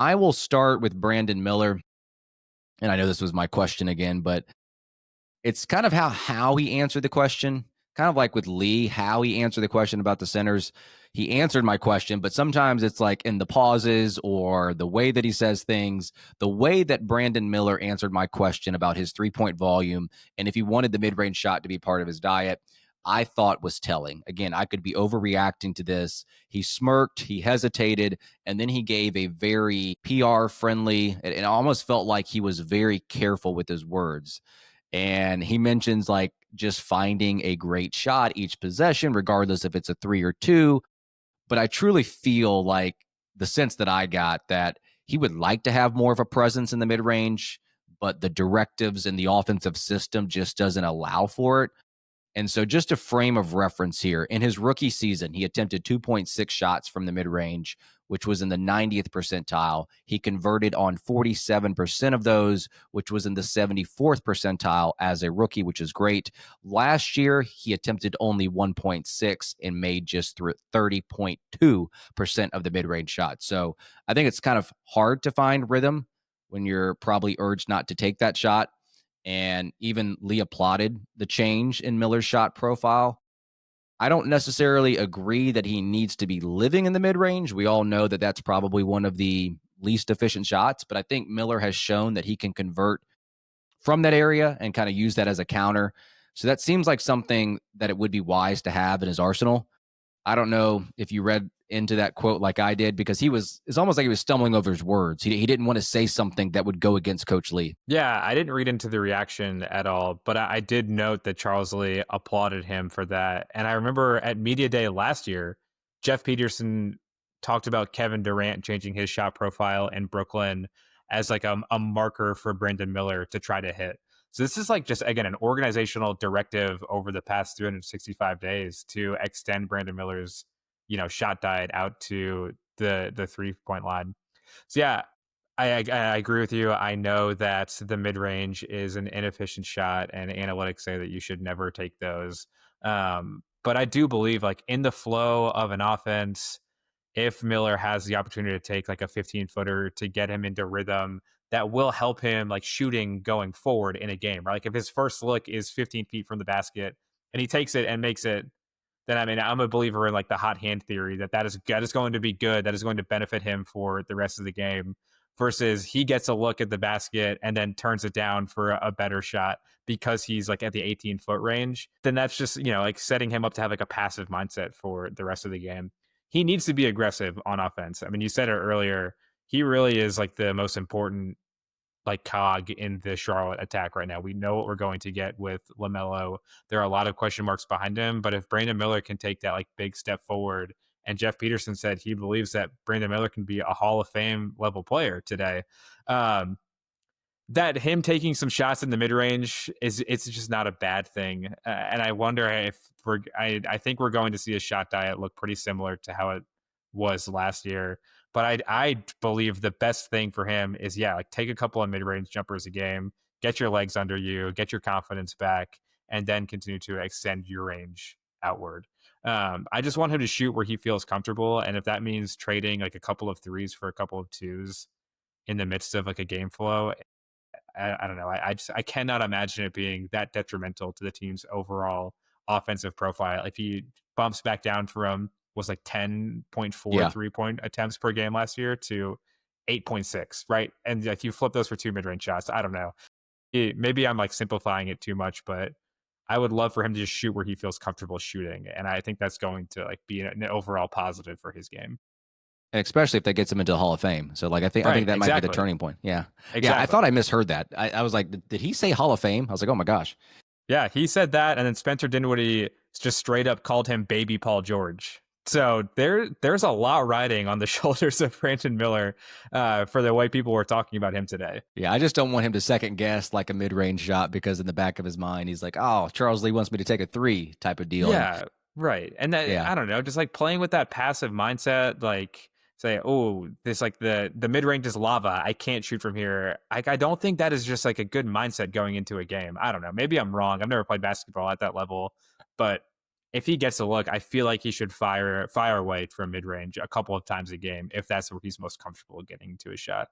I will start with Brandon Miller. And I know this was my question again, but it's kind of how he answered the question, kind of like with Lee, how he answered the question about the centers. He answered my question, but sometimes it's like in the pauses or the way that he says things, the way that Brandon Miller answered my question about his 3-point volume and if he wanted the mid-range shot to be part of his diet, I thought was telling. Again, I could be overreacting to this. He smirked, he hesitated, and then he gave a very PR friendly, it almost felt like he was very careful with his words. And he mentions like just finding a great shot each possession, regardless if it's a 3 or 2. But I truly feel like the sense that I got that he would like to have more of a presence in the mid range, but the directives and the offensive system just doesn't allow for it. And so, just a frame of reference here, in his rookie season, he attempted 2.6 shots from the mid range, which was in the 90th percentile. He converted on 47% of those, which was in the 74th percentile as a rookie, which is great. Last year, he attempted only 1.6 and made just 30.2% of the mid range shots. So, I think it's kind of hard to find rhythm when you're probably urged not to take that shot. And even Lee applauded the change in Miller's shot profile. I don't necessarily agree that he needs to be living in the mid range. We all know that that's probably one of the least efficient shots, but I think Miller has shown that he can convert from that area and kind of use that as a counter. So that seems like something that it would be wise to have in his arsenal. I don't know if you read into that quote like I did, because it's almost like he was stumbling over his words. He didn't want to say something that would go against Coach Lee. Yeah, I didn't read into the reaction at all, but I did note that Charles Lee applauded him for that. And I remember at Media Day last year, Jeff Peterson talked about Kevin Durant changing his shot profile in Brooklyn as like a marker for Brandon Miller to try to hit. So this is like just, again, an organizational directive over the past 365 days to extend Brandon Miller's, shot diet out to the 3-point line. So yeah, I agree with you. I know that the mid range is an inefficient shot, and analytics say that you should never take those. But I do believe, like in the flow of an offense, if Miller has the opportunity to take like a 15-footer to get him into rhythm, that will help him like shooting going forward in a game. Right? Like if his first look is 15 feet from the basket and he takes it and makes it, then I mean I'm a believer in like the hot hand theory that is going to be good. That is going to benefit him for the rest of the game versus he gets a look at the basket and then turns it down for a better shot because he's like at the 18-foot range, then that's just, like setting him up to have like a passive mindset for the rest of the game. He needs to be aggressive on offense. I mean, you said it earlier. He really is like the most important like cog in the Charlotte attack right now. We know what we're going to get with LaMelo. There are a lot of question marks behind him, but if Brandon Miller can take that like big step forward, and Jeff Peterson said he believes that Brandon Miller can be a Hall of Fame level player today. That him taking some shots in the mid range it's just not a bad thing. And I wonder if I think we're going to see a shot diet look pretty similar to how it was last year. But I believe the best thing for him is like take a couple of mid range jumpers a game, get your legs under you, get your confidence back, and then continue to extend your range outward. I just want him to shoot where he feels comfortable, and if that means trading like a couple of threes for a couple of twos in the midst of like a game flow, I don't know. I cannot imagine it being that detrimental to the team's overall offensive profile. If he bumps back down from was like 10.4 Yeah. 3-point attempts per game last year to 8.6, right? And like you flip those for 2 mid-range shots. I don't know. Maybe I'm like simplifying it too much, but I would love for him to just shoot where he feels comfortable shooting. And I think that's going to like be an overall positive for his game. And especially if that gets him into the Hall of Fame. So like I Right. think that might be the Exactly. turning point. Yeah. Yeah. I Exactly. thought I misheard that. I was like, did he say Hall of Fame? I was like, oh my gosh. Yeah, he said that, and then Spencer Dinwiddie just straight up called him baby Paul George. So there's a lot riding on the shoulders of Brandon Miller for the way people were talking about him today. Yeah. I just don't want him to second guess like a mid range shot, because in the back of his mind, he's like, oh, Charles Lee wants me to take a 3 type of deal. And Yeah, right. And that yeah. I don't know, just like playing with that passive mindset, like say, oh, this like the mid range is lava. I can't shoot from here. I don't think that is just like a good mindset going into a game. I don't know. Maybe I'm wrong. I've never played basketball at that level, but if he gets a look, I feel like he should fire away from mid range a couple of times a game if that's where he's most comfortable getting to a shot.